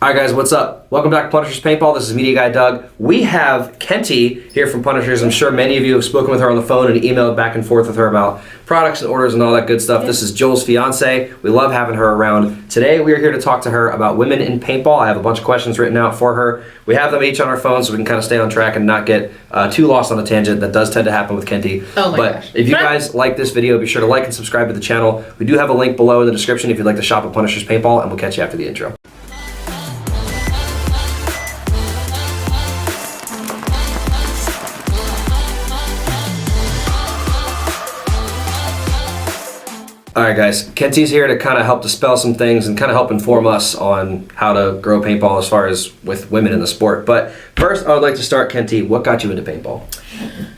Alright guys, what's up? Welcome back to Punisher's Paintball. This is Media Guy Doug. We have Kenti here from Punishers. I'm sure many of you have spoken with her on the phone and emailed back and forth with her about products and orders and all that good stuff. This is Joel's fiance. We love having her around. Today we are here to talk to her about women in paintball. I have a bunch of questions written out for her. We have them each on our phone so we can kind of stay on track and not get too lost on a tangent. That does tend to happen with Kenti. Oh my gosh. If you guys like this video, be sure to like and subscribe to the channel. We do have a link below in the description if you'd like to shop at Punisher's Paintball, and we'll catch you after the intro. Alright guys, Kentee's here to kind of help dispel some things and kind of help inform us on how to grow paintball as far as with women in the sport. But first, I would like to start, Kentee, what got you into paintball?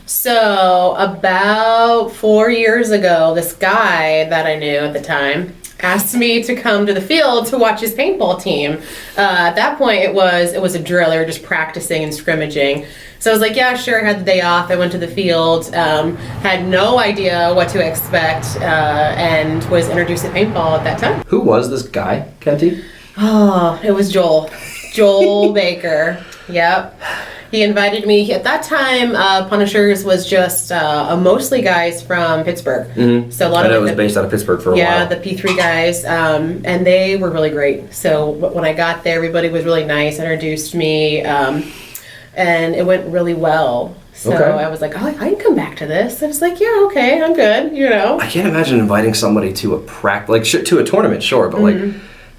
So, about 4 years ago, this guy that I knew at the time asked me to come to the field to watch his paintball team. At that point, it was a drill. They were just practicing and scrimmaging. So I was like, yeah, sure. I had the day off. I went to the field, had no idea what to expect, and was introduced to paintball at that time. Who was this guy, Kentee? Oh, it was Joel. Joel Baker. Yep. He invited me. At that time, Punishers was just mostly guys from Pittsburgh. Mm-hmm. So a lot I know of it was based out of Pittsburgh for a while. Yeah, the P3 guys, and they were really great. So when I got there, everybody was really nice, introduced me, and it went really well. So Okay. I was like, oh, I can come back to this. I was like, yeah, okay, I'm good, you know. I can't imagine inviting somebody to a to a tournament, sure, but like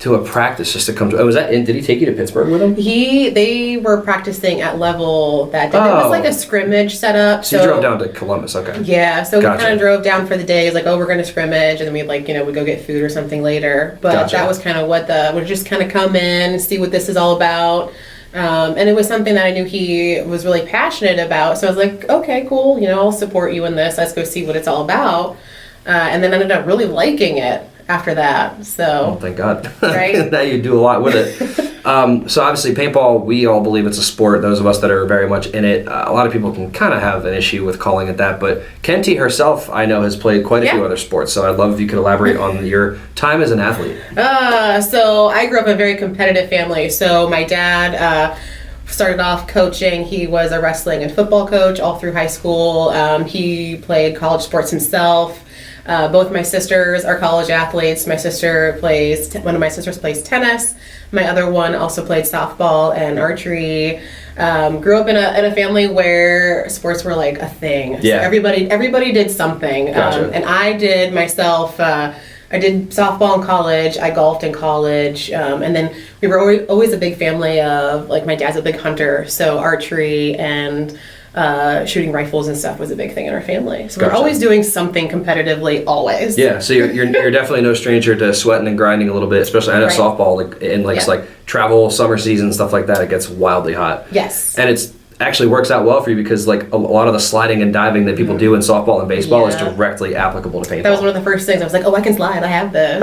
to a practice just to come to. Was that? Did he take you to Pittsburgh with him? They were practicing at level that day. It was like a scrimmage setup. So you drove down to Columbus, okay. Yeah, so Gotcha. we kind of drove down for the day. It's like, oh, we're going to scrimmage, and then we'd we'd go get food or something later. But Gotcha. that was kind of what we'd just kind of come in, see what this is all about. And it was something that I knew he was really passionate about. So I was like, okay, cool. I'll support you in this. Let's go see what it's all about. And then ended up really liking it after that. So, Oh, thank God. Right? Now you do a lot with it. So obviously paintball, we all believe it's a sport. Those of us that are very much in it, a lot of people can kind of have an issue with calling it that. But Kentee herself, I know, has played quite a few other sports. So I'd love if you could elaborate on your time as an athlete. So I grew up in a very competitive family. So my dad started off coaching. He was a wrestling and football coach all through high school. He played college sports himself. Both my sisters are college athletes. One of my sisters plays tennis. My other one also played softball and archery. Grew up in a family where sports were like a thing. Yeah. So everybody did something. Gotcha. And I did myself. I did softball in college. I golfed in college. And then we were always a big family of, like, my dad's a big hunter. So archery and shooting rifles and stuff was a big thing in our family. So Gotcha. we're always doing something competitively, always. Yeah, so you're definitely no stranger to sweating and grinding a little bit, especially I know Right. softball, like travel, summer season, stuff like that. It gets wildly hot. Yes. And it's actually works out well for you because like a lot of the sliding and diving that people do in softball and baseball is Yeah. directly applicable to paintball. That was one of the first things. I was like, oh, I can slide. I have this.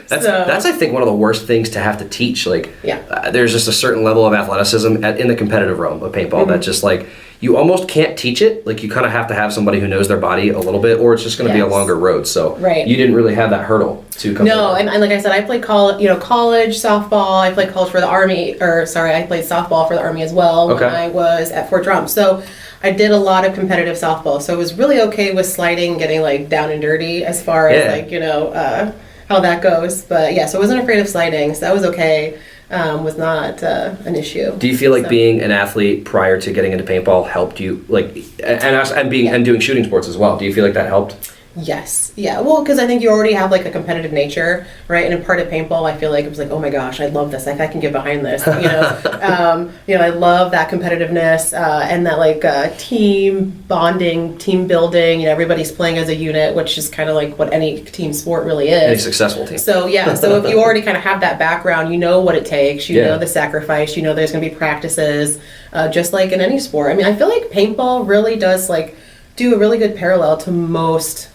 That's I think one of the worst things to have to teach. Like, Yeah. there's just a certain level of athleticism in the competitive realm of paintball that just like you almost can't teach it. Like you kind of have to have somebody who knows their body a little bit, or it's just going to be a Yes. longer road. So Right. you didn't really have that hurdle to come. No, over. and like I said, I played college softball. I played college for the Army, I played softball for the Army as well Okay. when I was at Fort Drum. So I did a lot of competitive softball. So it was really okay with sliding, getting like down and dirty as far as how that goes. But yeah, so I wasn't afraid of sliding, so that was okay. Was not an issue. Do you feel like being an athlete prior to getting into paintball helped you, like, and doing shooting sports as well? Do you feel like that helped? Yes. Yeah. Well, because I think you already have like a competitive nature, right? And in part of paintball, I feel like it was like, oh my gosh, I love this. Like I can get behind this. I love that competitiveness and that like team bonding, team building. Everybody's playing as a unit, which is kind of like what any team sport really is. Any successful team. So yeah. So if you already kind of have that background, you know what it takes. You Yeah. know the sacrifice. You know there's going to be practices, just like in any sport. I mean, I feel like paintball really does like do a really good parallel to most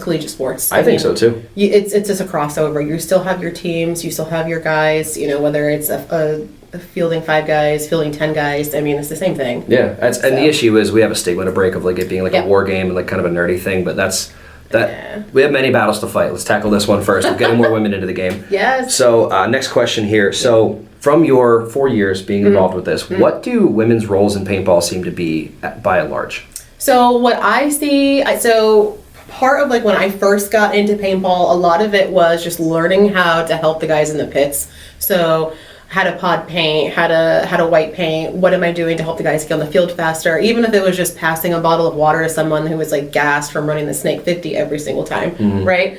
collegiate sports. I think so too. It's just a crossover. You still have your teams, you still have your guys, whether it's a fielding 5 guys, fielding 10 guys. I mean, it's the same thing. Yeah, and the issue is we have a stigma to break of like it being like a war game and like kind of a nerdy thing, but we have many battles to fight. Let's tackle this one first. We're getting more women into the game. Yes. So next question here. So from your 4 years being involved with this, what do women's roles in paintball seem to be by and large? So what I see, part of like when I first got into paintball, a lot of it was just learning how to help the guys in the pits. So how to pod paint, how to white paint, what am I doing to help the guys get on the field faster, even if it was just passing a bottle of water to someone who was like gassed from running the Snake 50 every single time, right?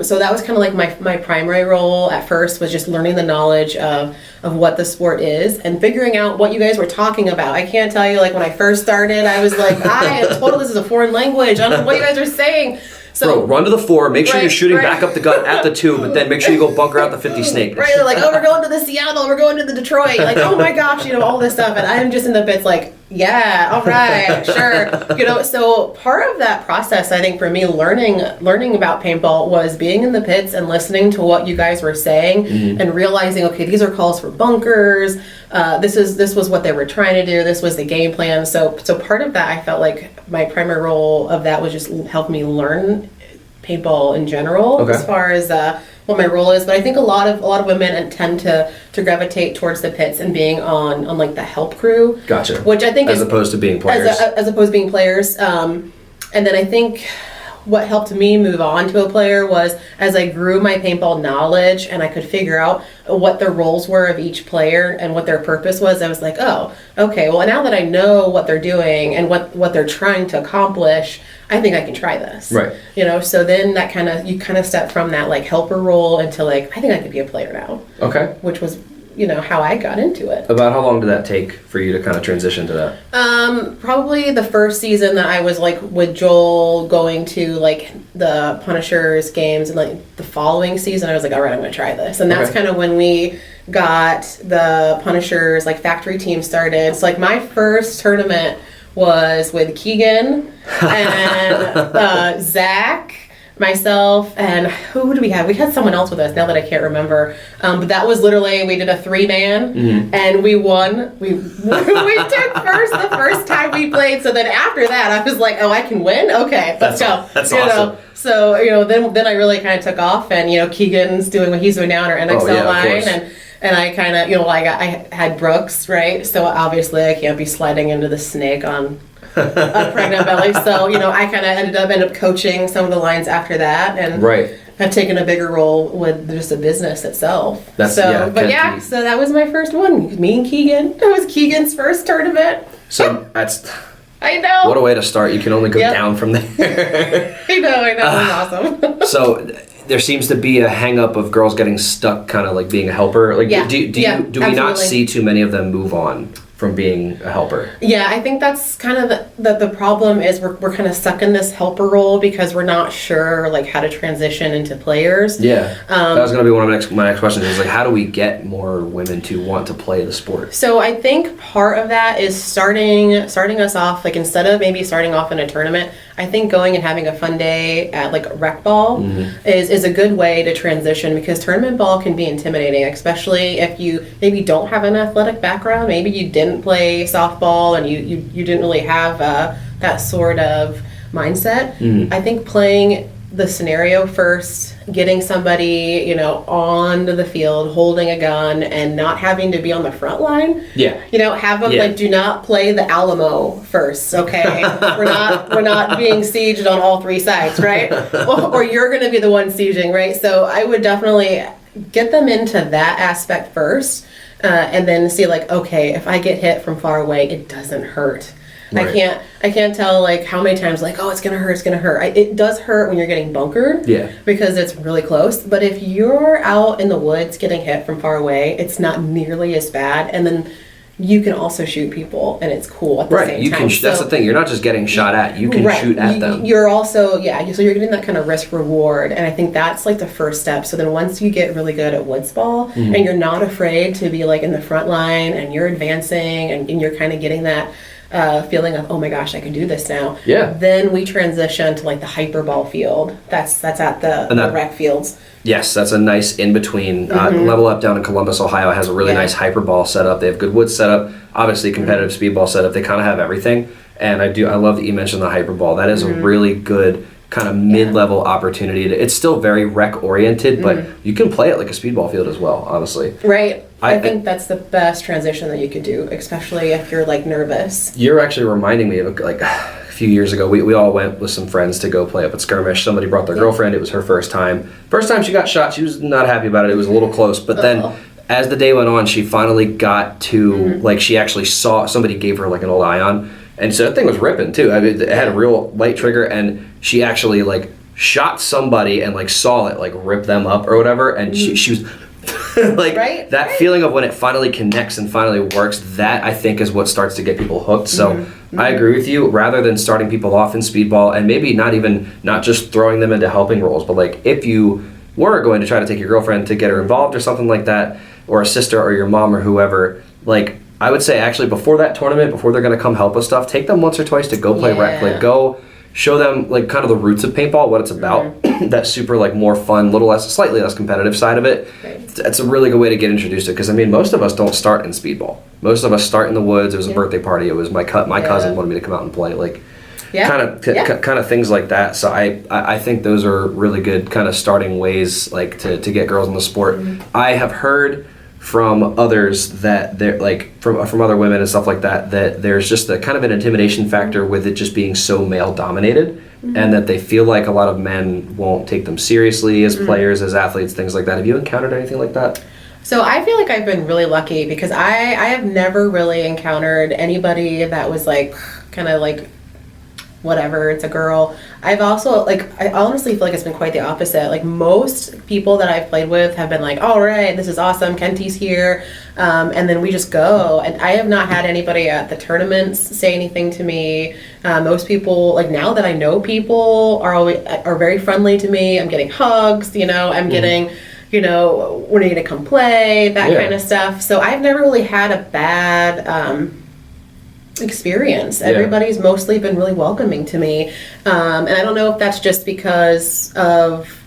So that was kind of like my primary role at first, was just learning the knowledge of what the sport is and figuring out what you guys were talking about. I can't tell you, like when I first started, I was like, I am total, this is a foreign language, I don't know what you guys are saying. So, Bro, run to the 4, make sure you're shooting back up the gun at the 2, but then make sure you go bunker out the 50 Snake. Right, they're like, oh, we're going to the Seattle, we're going to the Detroit, like, oh my gosh, all this stuff, and I'm just in the bits like, yeah, all right, sure. So part of that process, I think for me, learning about paintball was being in the pits and listening to what you guys were saying and realizing, okay, these are calls for bunkers, this was what they were trying to do, this was the game plan. So part of that, I felt like my primary role of that was just help me learn paintball in general, as far as what my role is. But I think a lot of women tend to gravitate towards the pits and being on like the help crew. Gotcha. Which I think as opposed to being players. As opposed to being players. And then I think what helped me move on to a player was as I grew my paintball knowledge and I could figure out what the roles were of each player and what their purpose was, I was like, oh, okay, well now that I know what they're doing and what they're trying to accomplish, I think I can try this. Right. So then that you kind of step from that like helper role into like, I think I could be a player now. Okay. Which was, how I got into it. About how long did that take for you to kind of transition to that? Probably the first season that I was like with Joel going to like the Punishers games, and like the following season I was like, all right, I'm going to try this. And that's kind of when we got the Punishers like factory team started. So like my first tournament was with Keegan and Zach, myself, and who do we have? We had someone else with us now that I can't remember. But that was literally, we did a 3-man and we won. We took first the first time we played. So then after that, I was like, oh, I can win? Okay, let's go. That's awesome. So, then I really kind of took off, and, Keegan's doing what he's doing now in our NXL line. And I kind of, I had Brooks, right? So obviously I can't be sliding into the Snake on a pregnant belly. So, I kind of ended up coaching some of the lines after that, and have taken a bigger role with just the business itself. So that was my first one. Me and Keegan. That was Keegan's first tournament. So that's... I know. What a way to start. You can only go down from there. I know. It was awesome. So there seems to be a hang up of girls getting stuck kind of like being a helper. Like, do we not see too many of them move on from being a helper? Yeah, I think that's kind of the problem is we're kind of stuck in this helper role because we're not sure like how to transition into players. Yeah, that was going to be one of my next questions is like, how do we get more women to want to play the sport? So I think part of that is starting us off, like instead of maybe starting off in a tournament, I think going and having a fun day at like rec ball is a good way to transition, because tournament ball can be intimidating, especially if you maybe don't have an athletic background. Maybe you didn't play softball and you didn't really have that sort of mindset. I think playing the scenario first, getting somebody, on the field, holding a gun and not having to be on the front line. Yeah. Have them like, do not play the Alamo first, okay? we're not being sieged on all three sides, right? or you're going to be the one sieging, right? So I would definitely get them into that aspect first, and then see like, okay, if I get hit from far away, it doesn't hurt. Right. I can't tell like how many times like, oh, it's gonna hurt. It does hurt when you're getting bunkered, because it's really close. But if you're out in the woods getting hit from far away, it's not nearly as bad. And then you can also shoot people, and it's cool at the same time. That's the thing. You're not just getting shot at. You can shoot at them. You're also, so you're getting that kind of risk reward, and I think that's like the first step. So then once you get really good at woods ball, and you're not afraid to be like in the front line, and you're advancing, and you're kind of getting that feeling of, oh my gosh, I can do this now. Yeah. Then we transition to like the hyperball field. That's at the rec fields. Yes, that's a nice in between. Level Up down in Columbus, Ohio has a really nice hyperball setup. They have good wood setup, obviously competitive speedball setup. They kind of have everything. And I love that you mentioned the hyperball. That is a really good kind of mid-level opportunity. It's still very rec oriented, but you can play it like a speedball field as well, honestly. Right. I think that's the best transition that you could do, especially if you're like nervous. You're actually reminding me of like a few years ago, we all went with some friends to go play up at Skirmish. Somebody brought their girlfriend. It was her first time. First time she got shot, she was not happy about it. It was a little close. But then as the day went on, she finally got to, like, she actually saw, somebody gave her like an old ion. And so that thing was ripping too. I mean, it had a real light trigger, and she actually like shot somebody and like saw it like rip them up or whatever. And she was... like that feeling of when it finally connects and finally works, that I think is what starts to get people hooked. So I agree with you. Rather than starting people off in speedball, and maybe not just throwing them into helping roles, but like if you were going to try to take your girlfriend to get her involved or something like that, or a sister or your mom or whoever, like I would say actually before that tournament, before they're going to come help with stuff, take them once or twice to go play rec, like go show them like kind of the roots of paintball, what it's about, that super like more fun, slightly less competitive side of it. That's a really good way to get introduced to it, because I mean most of us don't start in speedball. Most of us start in the woods. It was a birthday party. It was my cousin wanted me to come out and play, like kind of things like that. So I think those are really good kind of starting ways like to get girls in the sport. I have heard from others that they're like from other women and stuff like that there's just a kind of an intimidation factor with it just being so male dominated, and that they feel like a lot of men won't take them seriously as players, as athletes, things like that. Have you encountered anything like that? So I feel like I've been really lucky, because I have never really encountered anybody that was like kind of like whatever, it's a girl. I've also like, I honestly feel like it's been quite the opposite. Like most people that I've played with have been like, all right, this is awesome, Kentee's here, and then we just go. And I have not had anybody at the tournaments say anything to me. Most people, like now that I know people, are very friendly to me. I'm getting hugs, I'm getting, when are you gonna come play, that kind of stuff. So I've never really had a bad experience. Everybody's mostly been really welcoming to me, and I don't know if that's just because of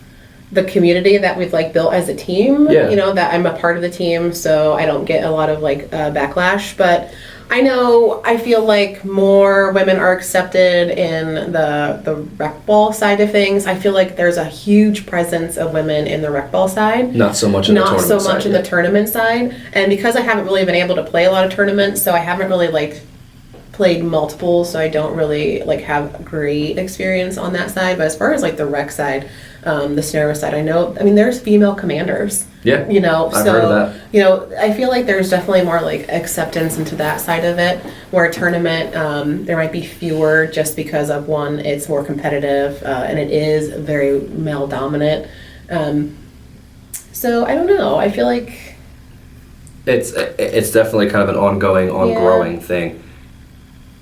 the community that we've like built as a team, that I'm a part of the team, so I don't get a lot of like backlash. But I feel like more women are accepted in the rec ball side of things. I feel like there's a huge presence of women in the rec ball side. Not so much in the tournament side. Not so much in the tournament side. And because I haven't really been able to play a lot of tournaments, so I haven't really like played multiple, so I don't really like have great experience on that side. But as far as like the rec side, the scenario side, I mean there's female commanders. I've heard of that. I feel like there's definitely more like acceptance into that side of it, where a tournament, there might be fewer just because of one, it's more competitive, and it is very male dominant. So I don't know, I feel like it's definitely kind of an ongoing, growing thing.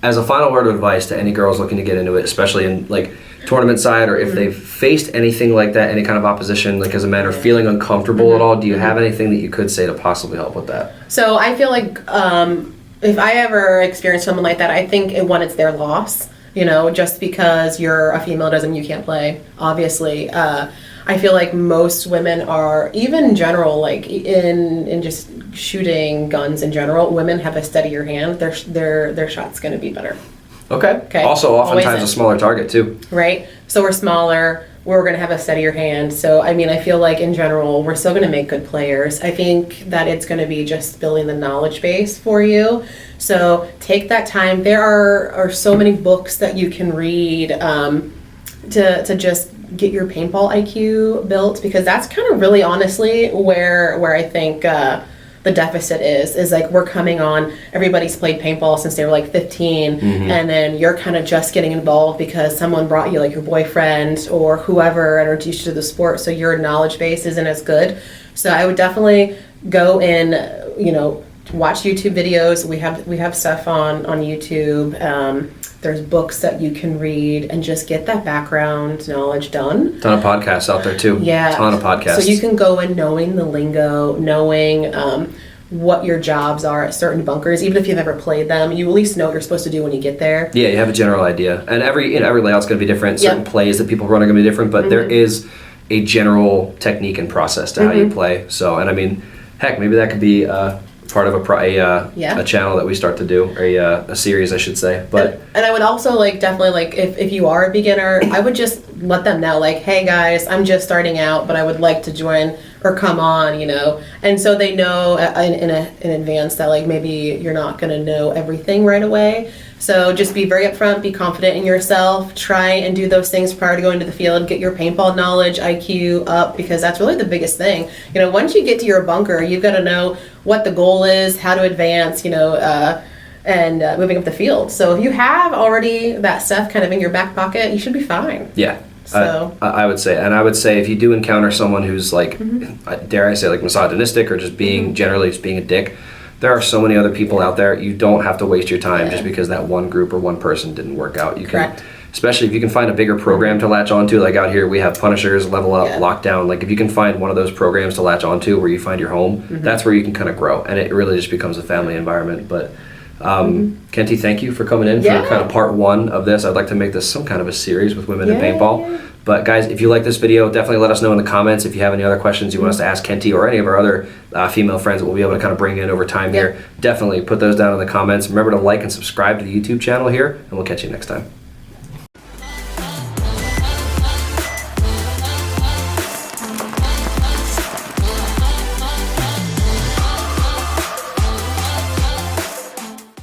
As a final word of advice to any girls looking to get into it, especially in like tournament side, or if they've faced anything like that, any kind of opposition, like as a man, or feeling uncomfortable at all, do you have anything that you could say to possibly help with that? So I feel like if I ever experience someone like that, I think it's their loss. Just because you're a female doesn't mean you can't play, obviously. I feel like most women are, even in general, like in just shooting guns in general, women have a steadier hand. Their shot's going to be better. Okay. Also, oftentimes a smaller target too. Right. So we're smaller. We're going to have a steadier hand. So I mean, I feel like in general, we're still going to make good players. I think that it's going to be just building the knowledge base for you. So take that time. There are so many books that you can read to just get your paintball IQ built, because that's kind of really honestly where I think the deficit is like we're coming on, everybody's played paintball since they were like 15, and then you're kind of just getting involved because someone brought you, like your boyfriend or whoever introduced you to the sport, so your knowledge base isn't as good. So I would definitely go in, watch YouTube videos. We have stuff on YouTube. There's books that you can read and just get that background knowledge done. Ton of podcasts out there too. Yeah. Ton of podcasts. So you can go in knowing the lingo, knowing what your jobs are at certain bunkers. Even if you've never played them, you at least know what you're supposed to do when you get there. Yeah, you have a general idea. And every layout's going to be different. Certain plays that people run are going to be different, but there is a general technique and process to how you play. So, and I mean, heck, maybe that could be part of a channel that we start to do, or a series, I should say. But and I would also definitely if you are a beginner, I would just let them know, hey guys, I'm just starting out, but I would like to join, or come on, and so they know in advance that like maybe you're not going to know everything right away. So just be very upfront, be confident in yourself, try and do those things prior to going to the field, get your paintball knowledge, IQ up, because that's really the biggest thing. Once you get to your bunker, you've got to know what the goal is, how to advance, and moving up the field. So if you have already that stuff kind of in your back pocket, you should be fine. Yeah. So I would say if you do encounter someone who's like, dare I say, like misogynistic or just being generally just being a dick, there are so many other people out there. You don't have to waste your time just because that one group or one person didn't work out. You can, especially if you can find a bigger program to latch onto. Like out here, we have Punishers, Level Up, Lockdown. Like if you can find one of those programs to latch onto where you find your home, that's where you can kind of grow, and it really just becomes a family environment. But Kenti, thank you for coming in for kind of part 1 of this. I'd like to make this some kind of a series with women in paintball. But guys, if you like this video, definitely let us know in the comments. If you have any other questions you want us to ask Kenti or any of our other female friends that we'll be able to kind of bring in over time here, definitely put those down in the comments. Remember to like and subscribe to the YouTube channel here, and we'll catch you next time.